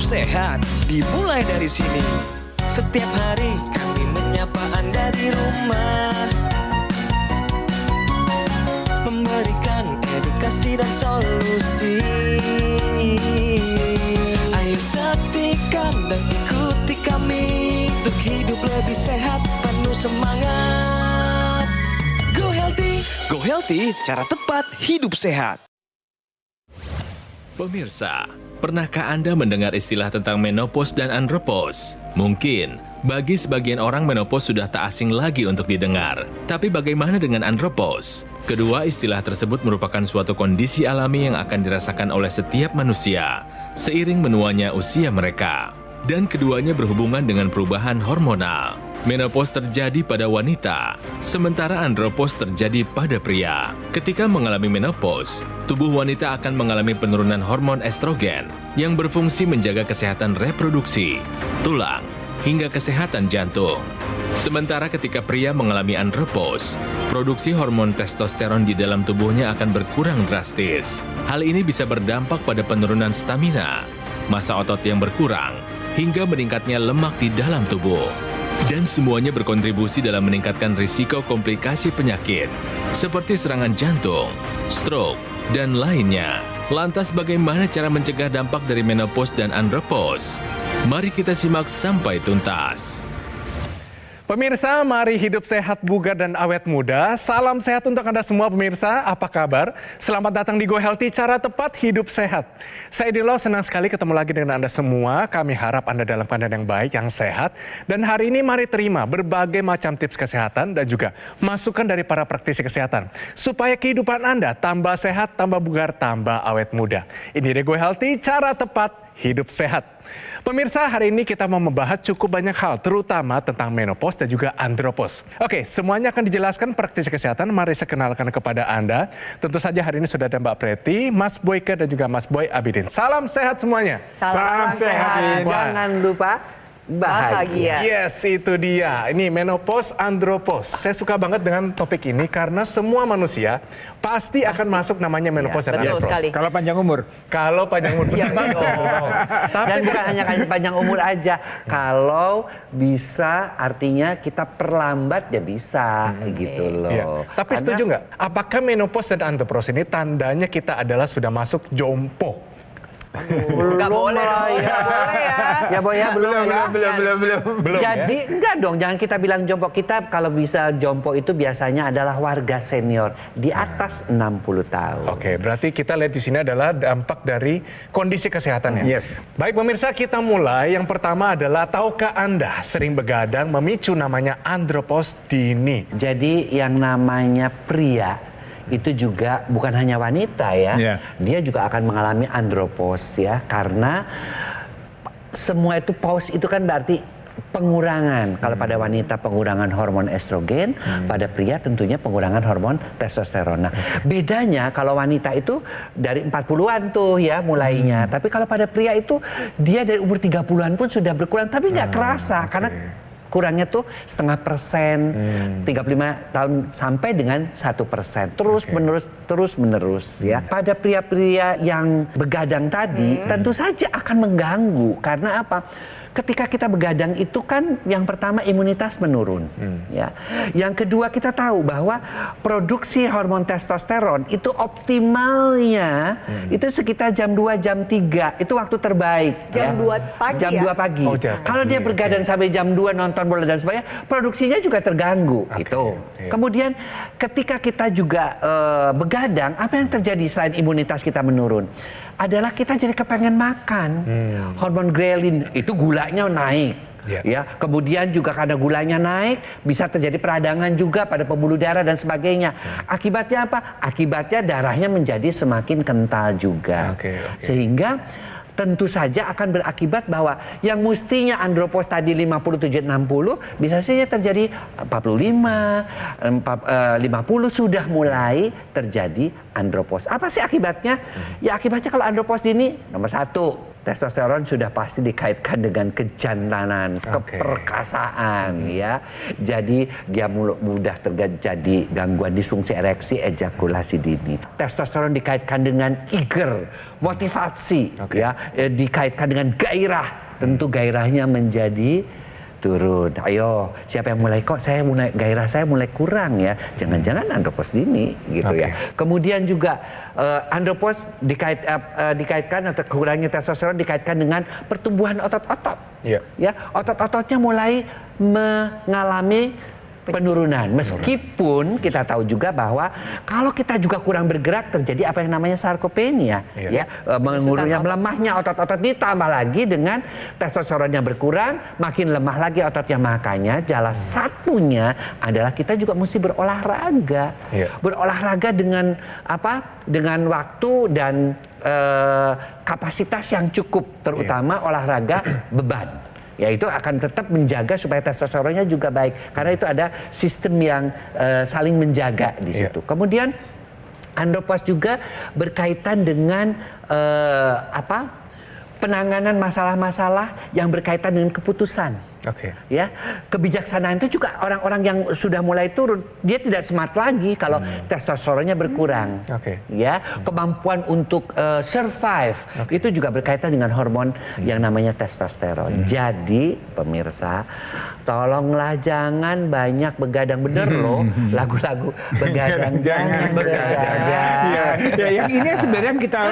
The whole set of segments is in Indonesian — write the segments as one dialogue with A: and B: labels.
A: sehat dimulai dari sini. Setiap hari kami menyapa Anda di rumah, memberikan edukasi dan solusi. Ayo saksikan dan ikuti kami untuk hidup lebih sehat, penuh semangat. Go Healthy, cara tepat hidup sehat.
B: Pemirsa, pernahkah Anda mendengar istilah tentang menopause dan andropause? Mungkin, bagi sebagian orang menopause sudah tak asing lagi untuk didengar. Tapi bagaimana dengan andropause? Kedua istilah tersebut merupakan suatu kondisi alami yang akan dirasakan oleh setiap manusia seiring menuanya usia mereka. Dan keduanya berhubungan dengan perubahan hormonal. Menopause terjadi pada wanita, sementara andropause terjadi pada pria. Ketika mengalami menopause, tubuh wanita akan mengalami penurunan hormon estrogen yang berfungsi menjaga kesehatan reproduksi, tulang, hingga kesehatan jantung. Sementara ketika pria mengalami andropause, produksi hormon testosteron di dalam tubuhnya akan berkurang drastis. Hal ini bisa berdampak pada penurunan stamina, massa otot yang berkurang, hingga meningkatnya lemak di dalam tubuh. Dan semuanya berkontribusi dalam meningkatkan risiko komplikasi penyakit, seperti serangan jantung, stroke, dan lainnya. Lantas bagaimana cara mencegah dampak dari menopause dan andropause? Mari kita simak sampai tuntas.
C: Pemirsa, mari hidup sehat, bugar, dan awet muda. Salam sehat untuk Anda semua pemirsa, apa kabar? Selamat datang di Go Healthy, cara tepat hidup sehat. Saya Dilo, senang sekali ketemu lagi dengan Anda semua. Kami harap Anda dalam keadaan yang baik, yang sehat. Dan hari ini mari terima berbagai macam tips kesehatan dan juga masukan dari para praktisi kesehatan. Supaya kehidupan Anda tambah sehat, tambah bugar, tambah awet muda. Ini dia Go Healthy, cara tepat hidup sehat. Pemirsa, hari ini kita mau membahas cukup banyak hal, terutama tentang menopause dan juga andropause. Oke, semuanya akan dijelaskan praktisi kesehatan. Mari saya kenalkan kepada Anda. Tentu saja hari ini sudah ada Mbak Preti, Mas Boyke, dan juga Mas Boy Abidin. Salam sehat semuanya.
D: Salam sehat. Jangan lupa bahagia.
C: Yes, itu dia. Ini menopause, andropause. Saya suka banget dengan topik ini karena semua manusia pasti akan masuk namanya menopause dan andropause.
D: Sekali.
E: Kalau panjang umur.
C: Kalau panjang umur.
D: Iya, dan bukan hanya panjang umur aja. Kalau bisa artinya kita perlambat ya bisa gitu loh.
C: Iya. Tapi setuju nggak? Apakah menopause dan andropause ini tandanya kita adalah sudah masuk jompo?
D: Nggak boleh ya. Ya Boy ya, belum. Jadi enggak dong, jangan kita bilang jompo. Kita kalau bisa jompo itu biasanya adalah warga senior di atas 60 tahun.
C: Oke, berarti kita lihat di sini adalah dampak dari kondisi kesehatannya.
E: Yes.
C: Baik pemirsa, kita mulai. Yang pertama adalah, tahukah Anda sering begadang memicu namanya andropause dini?
D: Jadi yang namanya pria itu juga bukan hanya wanita ya, dia juga akan mengalami andropause ya, karena semua itu pause itu kan berarti pengurangan. Kalau pada wanita pengurangan hormon estrogen, pada pria tentunya pengurangan hormon testosteron. Nah, bedanya kalau wanita itu dari 40-an tuh ya mulainya, tapi kalau pada pria itu dia dari umur 30-an pun sudah berkurang, tapi nggak kerasa karena kurangnya tuh 0,5%, 35 tahun sampai dengan 1%. Terus menerus ya. Pada pria-pria yang begadang tadi tentu saja akan mengganggu. Karena apa? Ketika kita begadang itu kan yang pertama imunitas menurun, ya. Yang kedua kita tahu bahwa produksi hormon testosteron itu optimalnya itu sekitar jam 2 jam 3 itu waktu terbaik.
F: Jam 2 pagi
D: jam 2 pagi.
C: Oh,
D: kalau dia begadang sampai jam 2 nonton bola dan sebagainya, produksinya juga terganggu gitu. Kemudian ketika kita juga begadang, apa yang terjadi selain imunitas kita menurun? Adalah kita jadi kepengen makan. Hormon ghrelin itu gulanya naik. Ya, kemudian juga karena gulanya naik bisa terjadi peradangan juga pada pembuluh darah dan sebagainya. Akibatnya apa? Akibatnya darahnya menjadi semakin kental juga. Sehingga tentu saja akan berakibat bahwa yang mestinya andropause tadi 57-60 bisa saja terjadi 45, 50 sudah mulai terjadi andropause. Apa sih akibatnya? Ya akibatnya kalau andropause ini nomor 1 testosteron sudah pasti dikaitkan dengan kejantanan, keperkasaan ya. Jadi dia mudah terjadi gangguan disfungsi ereksi, ejakulasi dini. Testosteron dikaitkan dengan eager, motivasi ya, dikaitkan dengan gairah. Tentu gairahnya menjadi turun. Ayo, siapa yang mulai kok gairah saya mulai kurang ya. Jangan-jangan andropos dini gitu ya. Kemudian juga andropos dikaitkan atau kurangnya testosteron dikaitkan dengan pertumbuhan otot-otot. Ya, otot-ototnya mulai mengalami penurunan. Meskipun kita tahu juga bahwa kalau kita juga kurang bergerak terjadi apa yang namanya sarkopenia, ya, mengurungnya melemahnya otot-otot, ditambah lagi dengan testosteronnya berkurang, makin lemah lagi ototnya. Makanya jalan satunya adalah kita juga mesti berolahraga. Berolahraga dengan apa? Dengan waktu dan kapasitas yang cukup, terutama olahraga beban. Ya, itu akan tetap menjaga supaya testosteronnya juga baik, karena itu ada sistem yang saling menjaga di situ. Kemudian andropos juga berkaitan dengan penanganan masalah-masalah yang berkaitan dengan keputusan. Ya, kebijaksanaan itu juga orang-orang yang sudah mulai turun, dia tidak smart lagi kalau testosteronnya berkurang. Ya, kemampuan untuk survive itu juga berkaitan dengan hormon yang namanya testosteron. Jadi pemirsa, tolonglah jangan banyak begadang, bener loh lagu-lagu begadang, jangan begadang.
E: Ya, yang ini sebenarnya yang kita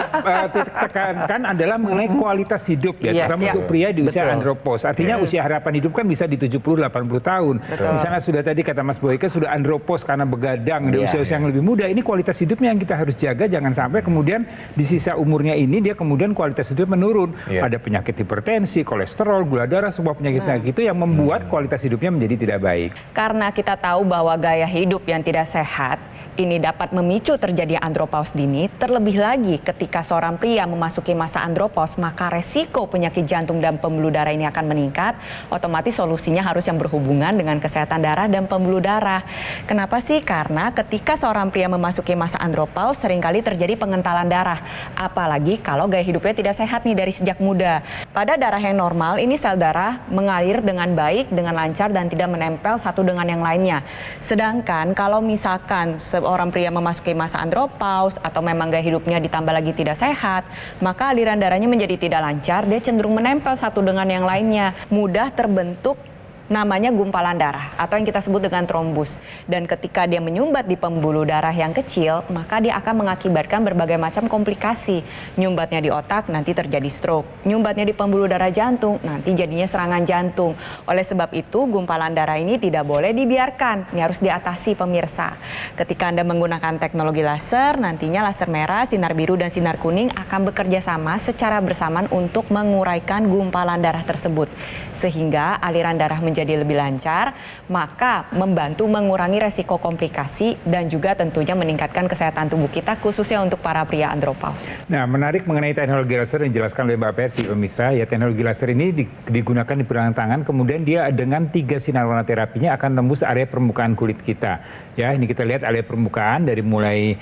E: tekankan adalah mengenai kualitas hidup ya, terutama untuk pria di usia andropos. Artinya usia harapan hidup kan bisa di 70-80 tahun. Misalnya sudah tadi kata Mas Boyke sudah andropos karena begadang di usia-usia yang lebih muda. Ini kualitas hidupnya yang kita harus jaga, jangan sampai kemudian di sisa umurnya ini dia kemudian kualitas hidupnya menurun. Ada penyakit hipertensi, kolesterol, gula darah, semua penyakit-penyakit itu yang membuat kualitas hidupnya menjadi tidak baik.
F: Karena kita tahu bahwa gaya hidup yang tidak sehat ini dapat memicu terjadi andropause dini. Terlebih lagi ketika seorang pria memasuki masa andropause, maka resiko penyakit jantung dan pembuluh darah ini akan meningkat. Otomatis solusinya harus yang berhubungan dengan kesehatan darah dan pembuluh darah. Kenapa sih? Karena ketika seorang pria memasuki masa andropause seringkali terjadi pengentalan darah. Apalagi kalau gaya hidupnya tidak sehat nih dari sejak muda. Pada darah yang normal ini sel darah mengalir dengan baik, dengan lancar dan tidak menempel satu dengan yang lainnya. Sedangkan kalau misalkan orang pria memasuki masa andropause atau memang gaya hidupnya ditambah lagi tidak sehat, maka aliran darahnya menjadi tidak lancar, dia cenderung menempel satu dengan yang lainnya, mudah terbentuk namanya gumpalan darah atau yang kita sebut dengan trombus. Dan ketika dia menyumbat di pembuluh darah yang kecil, maka dia akan mengakibatkan berbagai macam komplikasi. Nyumbatnya di otak, nanti terjadi stroke. Nyumbatnya di pembuluh darah jantung, nanti jadinya serangan jantung. Oleh sebab itu, gumpalan darah ini tidak boleh dibiarkan. Ini harus diatasi pemirsa. Ketika Anda menggunakan teknologi laser, nantinya laser merah, sinar biru, dan sinar kuning akan bekerja sama secara bersamaan untuk menguraikan gumpalan darah tersebut. Sehingga aliran darah menjadi lebih lancar, maka membantu mengurangi resiko komplikasi dan juga tentunya meningkatkan kesehatan tubuh kita, khususnya untuk para pria andropause.
E: Nah, menarik mengenai teknologi laser yang dijelaskan oleh Mbak Peti, pemirsa. Ya, teknologi laser ini digunakan di pergelangan tangan, kemudian dia dengan 3 sinar warna terapinya akan tembus area permukaan kulit kita. Ya, ini kita lihat area permukaan dari mulai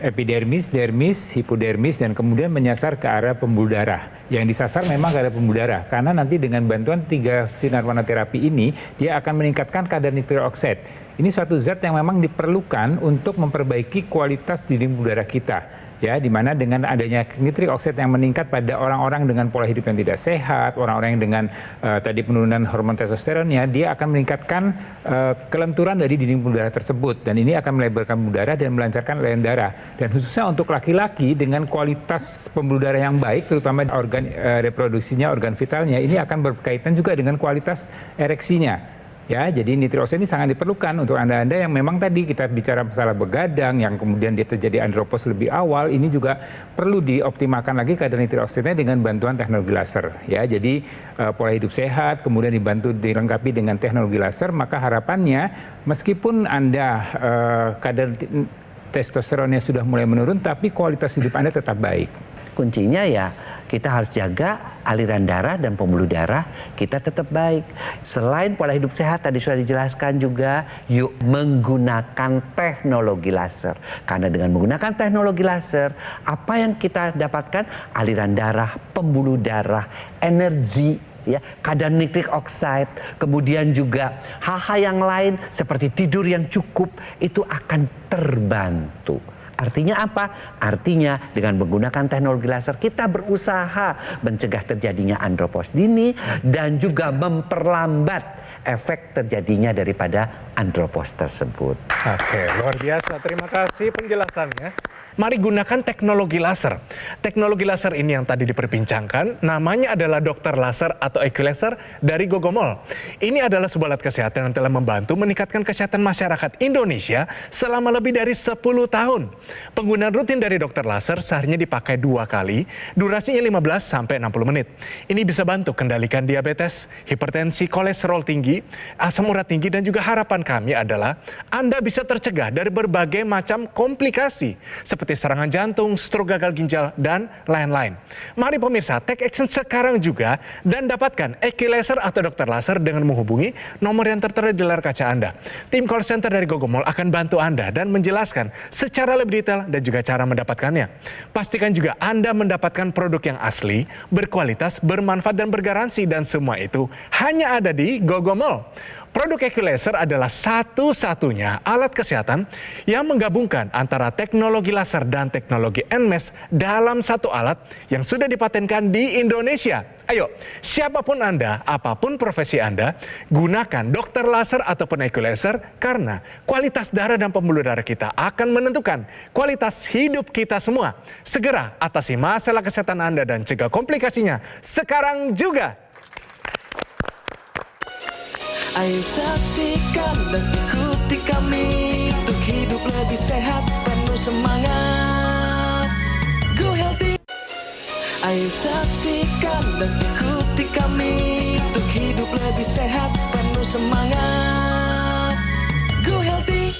E: epidermis, dermis, hipodermis, dan kemudian menyasar ke arah pembuluh darah. Yang disasar memang ke arah pembuluh darah, karena nanti dengan bantuan 3 sinar warna terapi ini, dia akan meningkatkan kadar nitrik oxide. Ini suatu zat yang memang diperlukan untuk memperbaiki kualitas dinding pembuluh darah kita. Ya, di mana dengan adanya nitrik oxide yang meningkat pada orang-orang dengan pola hidup yang tidak sehat, orang-orang yang dengan tadi penurunan hormon testosteronnya, dia akan meningkatkan kelenturan dari dinding pembuluh darah tersebut, dan ini akan melebarkan pembuluh darah dan melancarkan aliran darah. Dan khususnya untuk laki-laki dengan kualitas pembuluh darah yang baik, terutama organ reproduksinya, organ vitalnya, ini akan berkaitan juga dengan kualitas ereksinya. Ya, jadi nitrik oxide ini sangat diperlukan untuk Anda-Anda yang memang tadi kita bicara masalah begadang, yang kemudian dia terjadi andropause lebih awal, ini juga perlu dioptimalkan lagi kadar nitrik oxide-nya dengan bantuan teknologi laser. Ya, jadi pola hidup sehat, kemudian dibantu dilengkapi dengan teknologi laser, maka harapannya meskipun Anda kadar testosteronnya sudah mulai menurun, tapi kualitas hidup Anda tetap baik.
D: kuncinya ya kita harus jaga aliran darah dan pembuluh darah kita tetap baik. Selain pola hidup sehat tadi sudah dijelaskan juga, yuk menggunakan teknologi laser. Karena dengan menggunakan teknologi laser, apa yang kita dapatkan? Aliran darah, pembuluh darah, energi, ya, kadar nitrik oxide, kemudian juga hal-hal yang lain seperti tidur yang cukup itu akan terbantu. Artinya apa? Artinya dengan menggunakan teknologi laser kita berusaha mencegah terjadinya andropos dini dan juga memperlambat efek terjadinya daripada andropos tersebut.
C: Oke, luar biasa. Terima kasih penjelasannya. Mari gunakan teknologi laser. Teknologi laser ini yang tadi diperbincangkan, namanya adalah dokter laser atau Equilaser dari Gogomol. Ini adalah sebuah alat kesehatan yang telah membantu meningkatkan kesehatan masyarakat Indonesia selama lebih dari 10 tahun. Penggunaan rutin dari dokter laser seharinya dipakai 2 kali, durasinya 15 sampai 60 menit. Ini bisa bantu kendalikan diabetes, hipertensi, kolesterol tinggi, asam urat tinggi, dan juga harapan kami adalah Anda bisa tercegah dari berbagai macam komplikasi seperti serangan jantung, stroke, gagal ginjal, dan lain-lain. Mari pemirsa, take action sekarang juga dan dapatkan Equilaser atau dokter laser dengan menghubungi nomor yang tertera di layar kaca Anda. Tim call center dari Gogomol akan bantu Anda dan menjelaskan secara lebih detail dan juga cara mendapatkannya. Pastikan juga Anda mendapatkan produk yang asli, berkualitas, bermanfaat, dan bergaransi, dan semua itu hanya ada di Gogomol. Produk Equilaser adalah satu-satunya alat kesehatan yang menggabungkan antara teknologi laser dan teknologi NMES dalam satu alat yang sudah dipatenkan di Indonesia. Ayo, siapapun Anda, apapun profesi Anda, gunakan dokter laser ataupun Equilaser karena kualitas darah dan pembuluh darah kita akan menentukan kualitas hidup kita semua. Segera atasi masalah kesehatan Anda dan cegah komplikasinya sekarang juga.
A: Ayo saksikan dan ikuti kami untuk hidup lebih sehat, penuh semangat. Go Healthy. Ayo saksikan dan ikuti kami untuk hidup lebih sehat, penuh semangat. Go Healthy.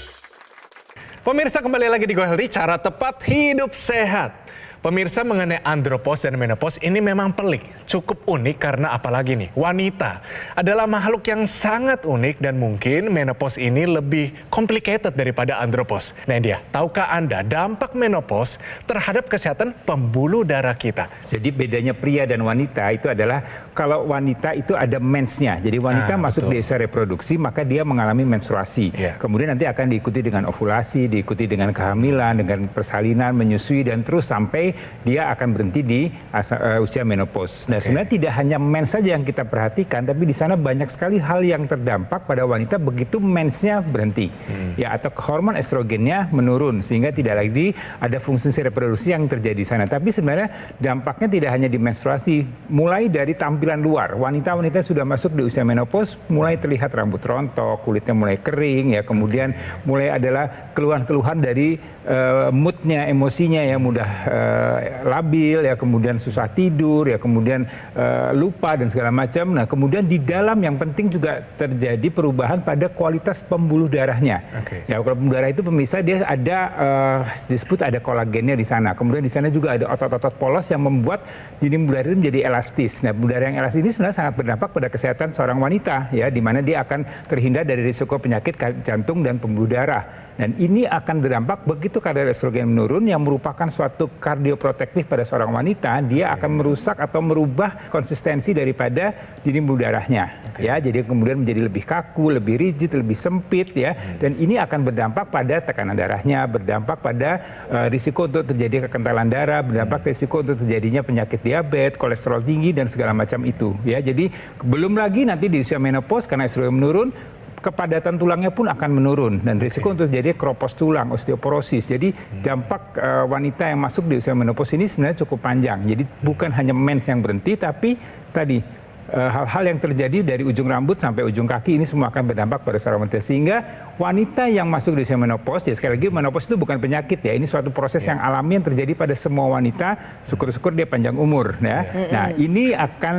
C: Pemirsa, kembali lagi di Go Healthy, cara tepat hidup sehat. Pemirsa, mengenai andropos dan menopause ini memang pelik, cukup unik karena apalagi nih, wanita adalah makhluk yang sangat unik dan mungkin menopause ini lebih complicated daripada andropos. Nah dia, tahukah Anda dampak menopause terhadap kesehatan pembuluh darah kita?
E: Jadi bedanya pria dan wanita itu adalah kalau wanita itu ada mensnya. Jadi wanita masuk di usia reproduksi maka dia mengalami menstruasi. Kemudian nanti akan diikuti dengan ovulasi, diikuti dengan kehamilan, dengan persalinan, menyusui, dan terus sampai dia akan berhenti di usia menopause. Nah sebenarnya tidak hanya mens saja yang kita perhatikan, tapi di sana banyak sekali hal yang terdampak pada wanita begitu mensnya berhenti. Ya, atau hormon estrogennya menurun sehingga tidak lagi ada fungsi reproduksi yang terjadi di sana. Tapi sebenarnya dampaknya tidak hanya di menstruasi, mulai dari tampilan luar. Wanita-wanita sudah masuk di usia menopause mulai terlihat rambut rontok, kulitnya mulai kering, ya, kemudian mulai adalah keluhan-keluhan dari moodnya, emosinya yang mudah labil, ya, kemudian susah tidur, ya, kemudian lupa dan segala macam. Nah, kemudian di dalam yang penting juga terjadi perubahan pada kualitas pembuluh darahnya. Ya, kalau pembuluh darah itu pemirsa dia ada disebut ada kolagennya di sana. Kemudian di sana juga ada otot-otot polos yang membuat dinding pembuluh darah itu menjadi elastis. Nah, pembuluh darah yang elastis ini sebenarnya sangat berdampak pada kesehatan seorang wanita, ya, di mana dia akan terhindar dari risiko penyakit jantung dan pembuluh darah. Dan ini akan berdampak begitu kadar estrogen menurun yang merupakan suatu kardioprotektif pada seorang wanita, dia akan merusak atau merubah konsistensi daripada dinding pembuluh darahnya. Ya, jadi kemudian menjadi lebih kaku, lebih rigid, lebih sempit, ya. Dan ini akan berdampak pada tekanan darahnya, berdampak pada risiko untuk terjadi kekentalan darah, berdampak risiko untuk terjadinya penyakit diabetes, kolesterol tinggi dan segala macam itu. Ya, jadi belum lagi nanti di usia menopause karena estrogen menurun, kepadatan tulangnya pun akan menurun dan risiko untuk terjadi keropos tulang, osteoporosis. Jadi dampak wanita yang masuk di usia menopause ini sebenarnya cukup panjang. Jadi bukan hanya mens yang berhenti, tapi tadi hal-hal yang terjadi dari ujung rambut sampai ujung kaki ini semua akan berdampak pada seorang wanita. Sehingga wanita yang masuk di usia menopause, ya sekali lagi menopause itu bukan penyakit, ya, ini suatu proses yang alami yang terjadi pada semua wanita. Syukur-syukur dia panjang umur, ya. Nah, ini akan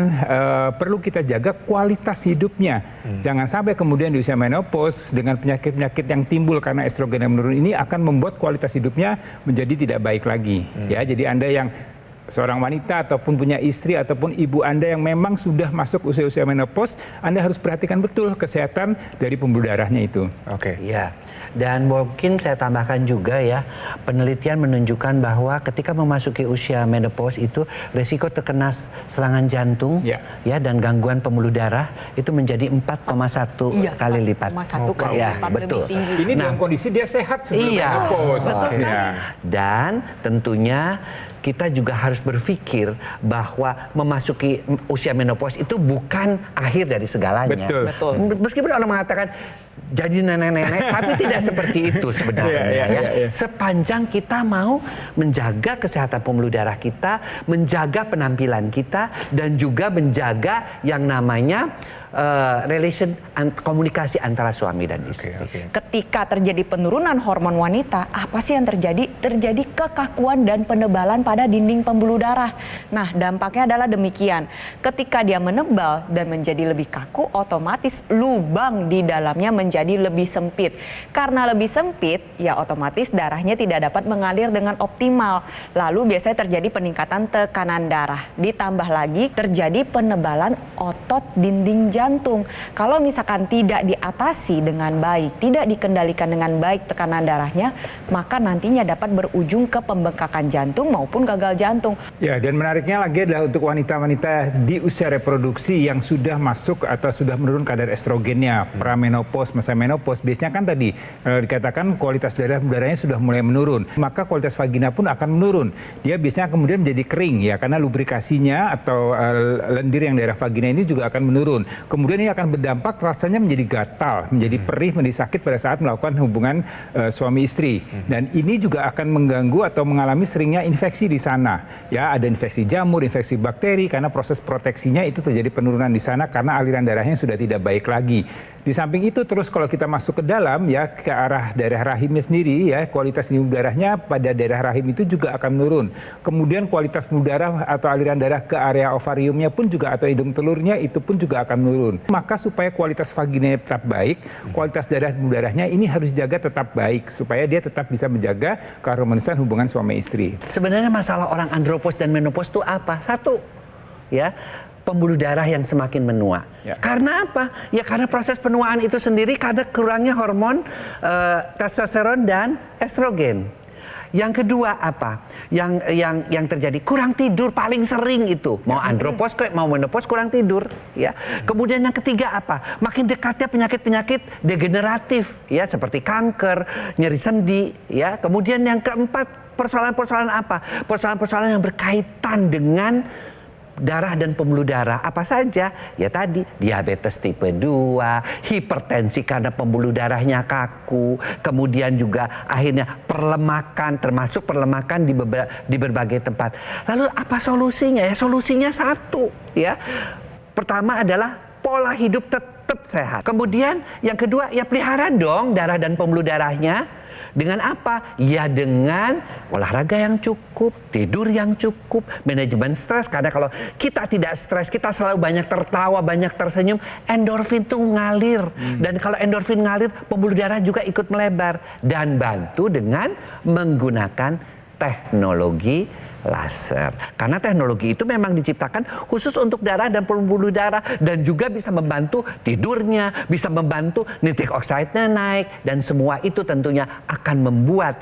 E: perlu kita jaga kualitas hidupnya. Jangan sampai kemudian di usia menopause dengan penyakit-penyakit yang timbul karena estrogen yang menurun ini akan membuat kualitas hidupnya menjadi tidak baik lagi. Ya, jadi Anda yang seorang wanita ataupun punya istri ataupun ibu Anda yang memang sudah masuk usia-usia menopause, Anda harus perhatikan betul kesehatan dari pembuluh darahnya itu.
C: Oke.
D: Ya, dan mungkin saya tambahkan juga ya, penelitian menunjukkan bahwa ketika memasuki usia menopause itu resiko terkena serangan jantung ya dan gangguan pembuluh darah itu menjadi 4,1 kali lipat.
F: 4,1 kali
D: ya,
F: lipat
D: betul.
F: lebih tinggi.
E: Ini dalam kondisi dia sehat sebelum menopause.
F: betul sekali.
E: Ya.
D: Dan tentunya kita juga harus berpikir bahwa memasuki usia menopause itu bukan akhir dari segalanya.
E: Betul.
D: Meskipun orang mengatakan jadi nenek-nenek, tapi tidak seperti itu sebenarnya.
E: Iya.
D: Sepanjang kita mau menjaga kesehatan pembuluh darah kita, menjaga penampilan kita, dan juga menjaga yang namanya komunikasi antara suami dan istri.
F: Ketika terjadi penurunan hormon wanita, apa sih yang terjadi? Terjadi kekakuan dan penebalan pada dinding pembuluh darah. Nah, dampaknya adalah demikian. Ketika dia menebal dan menjadi lebih kaku, otomatis lubang di dalamnya menjadi lebih sempit. Karena lebih sempit, ya otomatis darahnya tidak dapat mengalir dengan optimal. Lalu biasanya terjadi peningkatan tekanan darah. Ditambah lagi terjadi penebalan otot dinding jantung. Kalau misalkan tidak diatasi dengan baik, tidak dikendalikan dengan baik tekanan darahnya, maka nantinya dapat berujung ke pembengkakan jantung maupun gagal jantung.
E: Ya, dan menariknya lagi adalah untuk wanita-wanita di usia reproduksi yang sudah masuk atau sudah menurun kadar estrogennya, pramenopause, masa menopause, biasanya kan tadi dikatakan kualitas darahnya sudah mulai menurun, maka kualitas vagina pun akan menurun. Dia biasanya kemudian menjadi kering ya, karena lubrikasinya atau lendir yang daerah vagina ini juga akan menurun. Kemudian ini akan berdampak rasanya menjadi gatal, menjadi perih, menjadi sakit pada saat melakukan hubungan suami istri. Dan ini juga akan mengganggu atau mengalami seringnya infeksi di sana. Ya, ada infeksi jamur, infeksi bakteri karena proses proteksinya itu terjadi penurunan di sana karena aliran darahnya sudah tidak baik lagi. Di samping itu terus kalau kita masuk ke dalam ya ke arah daerah rahimnya sendiri ya, kualitas pembuluh darahnya pada daerah rahim itu juga akan menurun. Kemudian kualitas pembuluh darah atau aliran darah ke area ovariumnya pun juga atau hidung telurnya itu pun juga akan menurun. Maka supaya kualitas vaginanya tetap baik, kualitas pembuluh darahnya ini harus dijaga tetap baik supaya dia tetap bisa menjaga keharmonisan hubungan suami istri.
D: Sebenarnya masalah orang andropause dan menopause itu apa? Satu, ya, pembuluh darah yang semakin menua.
E: Ya.
D: Karena apa? Ya karena proses penuaan itu sendiri karena kurangnya hormon testosteron dan estrogen. Yang kedua apa? Yang terjadi kurang tidur paling sering itu. Mau andropause mau menopause kurang tidur, ya. Kemudian yang ketiga apa? Makin dekatnya penyakit-penyakit degeneratif, ya, seperti kanker, nyeri sendi, ya. Kemudian yang keempat, persoalan-persoalan apa? Persoalan-persoalan yang berkaitan dengan darah dan pembuluh darah. Apa saja? Ya tadi, diabetes tipe 2, hipertensi karena pembuluh darahnya kaku, kemudian juga akhirnya perlemakan, termasuk perlemakan di berbagai tempat. Lalu apa solusinya? Ya solusinya satu, ya. Pertama adalah pola hidup tetap sehat. Kemudian yang kedua, ya pelihara dong darah dan pembuluh darahnya. Dengan apa? Ya dengan olahraga yang cukup, tidur yang cukup, manajemen stres. Karena kalau kita tidak stres, kita selalu banyak tertawa, banyak tersenyum, endorfin tuh ngalir. Dan kalau endorfin ngalir, pembuluh darah juga ikut melebar. Dan bantu dengan menggunakan teknologi laser. Karena teknologi itu memang diciptakan khusus untuk darah dan pembuluh darah dan juga bisa membantu tidurnya, bisa membantu nitric oxide-nya naik dan semua itu tentunya akan membuat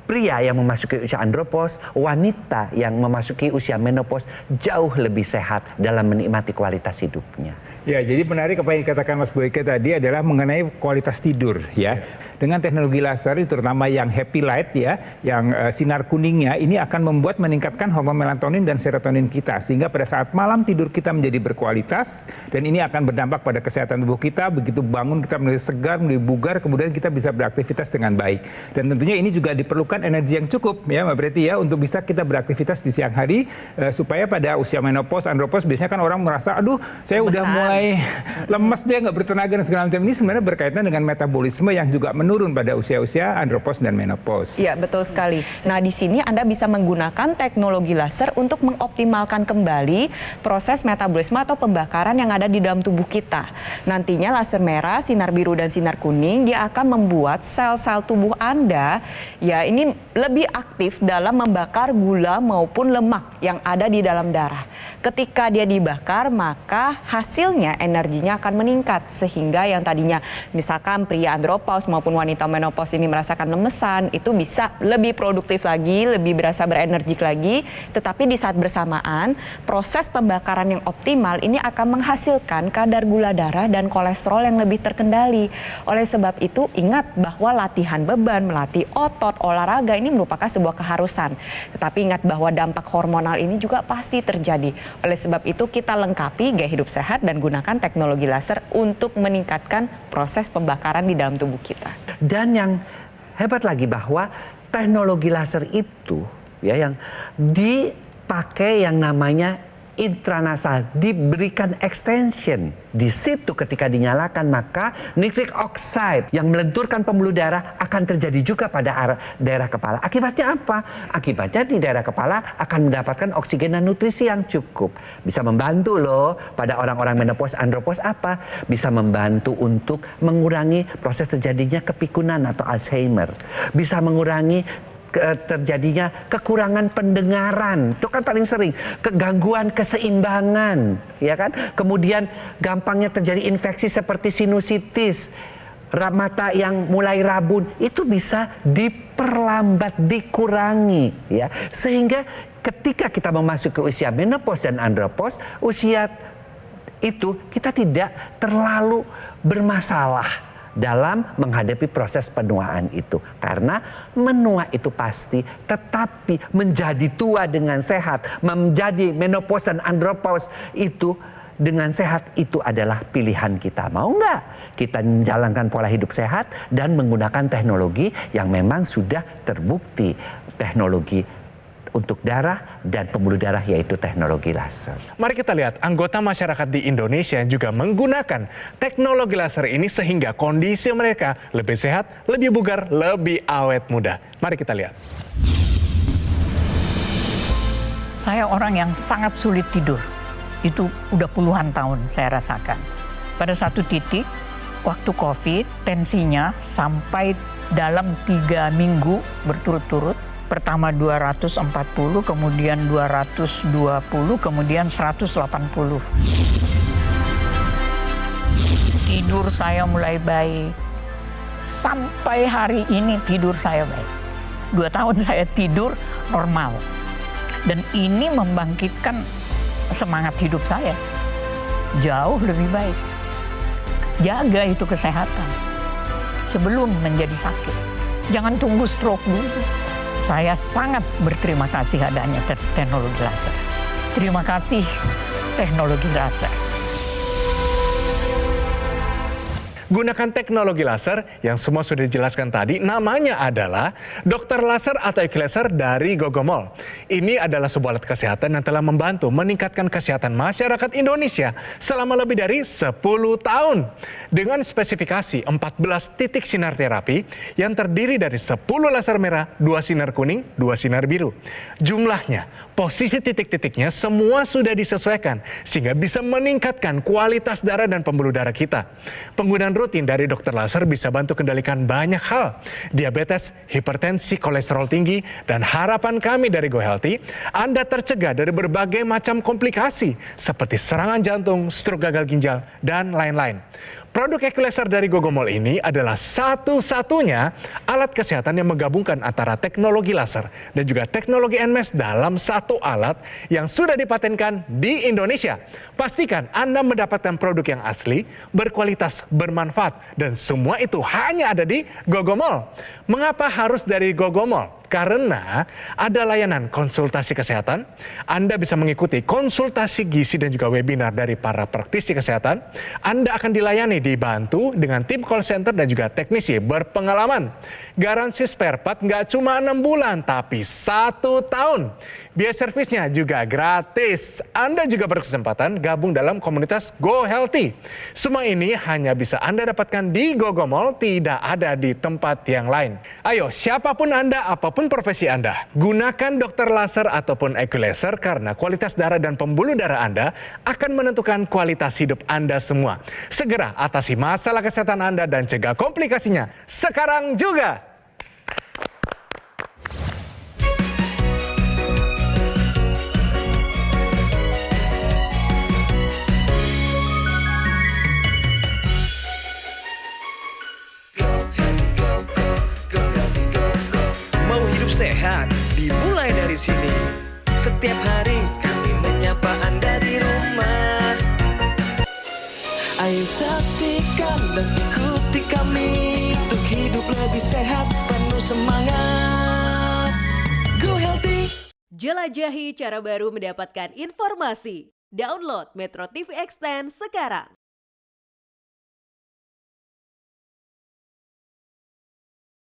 D: pria yang memasuki usia andropause, wanita yang memasuki usia menopause jauh lebih sehat dalam menikmati kualitas hidupnya.
E: Ya, jadi menarik apa yang dikatakan Mas Boyke tadi adalah mengenai kualitas tidur ya. Dengan teknologi laser terutama yang happy light ya, yang sinar kuningnya ini akan membuat meningkatkan hormon melatonin dan serotonin kita sehingga pada saat malam tidur kita menjadi berkualitas dan ini akan berdampak pada kesehatan tubuh kita. Begitu bangun kita menjadi segar, menjadi bugar, kemudian kita bisa beraktivitas dengan baik. Dan tentunya ini juga diperlukan energi yang cukup ya Mbak Preti ya untuk bisa kita beraktivitas di siang hari supaya pada usia menopause, andropause biasanya kan orang merasa aduh saya udah mulai lemes dia nggak bertenaga dan segala macam. Ini sebenarnya berkaitan dengan metabolisme yang juga menurun pada usia-usia andropause dan menopause.
F: Iya, betul sekali. Nah, di sini Anda bisa menggunakan teknologi laser untuk mengoptimalkan kembali proses metabolisme atau pembakaran yang ada di dalam tubuh kita. Nantinya laser merah, sinar biru dan sinar kuning dia akan membuat sel-sel tubuh Anda ya ini ini lebih aktif dalam membakar gula maupun lemak yang ada di dalam darah. Ketika dia dibakar, maka hasilnya energinya akan meningkat. Sehingga yang tadinya misalkan pria andropause maupun wanita menopause ini merasakan lemesan, itu bisa lebih produktif lagi, lebih berasa berenergik lagi. Tetapi di saat bersamaan, proses pembakaran yang optimal ini akan menghasilkan kadar gula darah dan kolesterol yang lebih terkendali. Oleh sebab itu, ingat bahwa latihan beban, melatih otot, olahraga ini merupakan sebuah keharusan. Tetapi ingat bahwa dampak hormonal ini juga pasti terjadi. Oleh sebab itu kita lengkapi gaya hidup sehat dan gunakan teknologi laser untuk meningkatkan proses pembakaran di dalam tubuh kita.
D: Dan yang hebat lagi bahwa teknologi laser itu ya yang dipakai yang namanya intranasal, diberikan extension. Di situ ketika dinyalakan maka nitric oxide yang melenturkan pembuluh darah akan terjadi juga pada daerah kepala. Akibatnya apa? Akibatnya di daerah kepala akan mendapatkan oksigen dan nutrisi yang cukup. Bisa membantu loh pada orang-orang menopause, andropause apa? Bisa membantu untuk mengurangi proses terjadinya kepikunan atau Alzheimer. Bisa mengurangi terjadinya kekurangan pendengaran, itu kan paling sering, kegangguan keseimbangan, ya kan? Kemudian gampangnya terjadi infeksi seperti sinusitis, mata yang mulai rabun, itu bisa diperlambat, dikurangi, ya. Sehingga ketika kita memasuki usia menopause dan andropause, usia itu kita tidak terlalu bermasalah dalam menghadapi proses penuaan itu. Karena menua itu pasti, tetapi menjadi tua dengan sehat, menjadi menopause dan andropause itu dengan sehat, itu adalah pilihan kita. Mau nggak kita menjalankan pola hidup sehat dan menggunakan teknologi yang memang sudah terbukti, teknologi untuk darah dan pembuluh darah, yaitu teknologi laser.
C: Mari kita lihat anggota masyarakat di Indonesia yang juga menggunakan teknologi laser ini sehingga kondisi mereka lebih sehat, lebih bugar, lebih awet muda. Mari kita lihat.
G: Saya orang yang sangat sulit tidur. Itu udah puluhan tahun saya rasakan. Pada satu titik, waktu COVID, tensinya sampai dalam 3 minggu berturut-turut. Pertama 240, kemudian 220, kemudian 180. Tidur saya mulai baik. Sampai hari ini tidur saya baik. 2 tahun saya tidur normal. Dan ini membangkitkan semangat hidup saya. Jauh lebih baik. Jaga itu kesehatan sebelum menjadi sakit. Jangan tunggu stroke dulu. Saya sangat berterima kasih adanya teknologi laser. Terima kasih teknologi laser.
C: Gunakan teknologi laser yang semua sudah dijelaskan tadi, namanya adalah dokter laser atau laser dari Gogomol. Ini adalah sebuah alat kesehatan yang telah membantu meningkatkan kesehatan masyarakat Indonesia selama lebih dari 10 tahun. Dengan spesifikasi 14 titik sinar terapi yang terdiri dari 10 laser merah, 2 sinar kuning, 2 sinar biru. Jumlahnya, posisi titik-titiknya semua sudah disesuaikan sehingga bisa meningkatkan kualitas darah dan pembuluh darah kita. Penggunaan rutin dari dokter laser bisa bantu kendalikan banyak hal. Diabetes, hipertensi, kolesterol tinggi, dan harapan kami dari Go Healthy, Anda tercegah dari berbagai macam komplikasi seperti serangan jantung, stroke gagal ginjal, dan lain-lain. Produk Equilaser dari Gogomol ini adalah satu-satunya alat kesehatan yang menggabungkan antara teknologi laser dan juga teknologi NMES dalam satu alat yang sudah dipatenkan di Indonesia. Pastikan Anda mendapatkan produk yang asli, berkualitas, bermanfaat, dan semua itu hanya ada di Gogomol. Mengapa harus dari Gogomol? Karena ada layanan konsultasi kesehatan, Anda bisa mengikuti konsultasi gizi dan juga webinar dari para praktisi kesehatan. Anda akan dilayani, dibantu dengan tim call center dan juga teknisi berpengalaman. Garansi spare part nggak cuma 6 bulan, tapi 1 tahun. Biaya servisnya juga gratis. Anda juga berkesempatan gabung dalam komunitas Go Healthy. Semua ini hanya bisa Anda dapatkan di Gogomol, tidak ada di tempat yang lain. Ayo, siapapun Anda, apapun profesi Anda, gunakan dokter laser ataupun Equilaser karena kualitas darah dan pembuluh darah Anda akan menentukan kualitas hidup Anda semua. Segera atasi masalah kesehatan Anda dan cegah komplikasinya sekarang juga.
A: Setiap hari kami menyapa Anda di rumah. Ayo saksikan dan ikuti kami untuk hidup lebih sehat, penuh semangat. Go Healthy.
H: Jelajahi cara baru mendapatkan informasi. Download Metro TV Extend sekarang.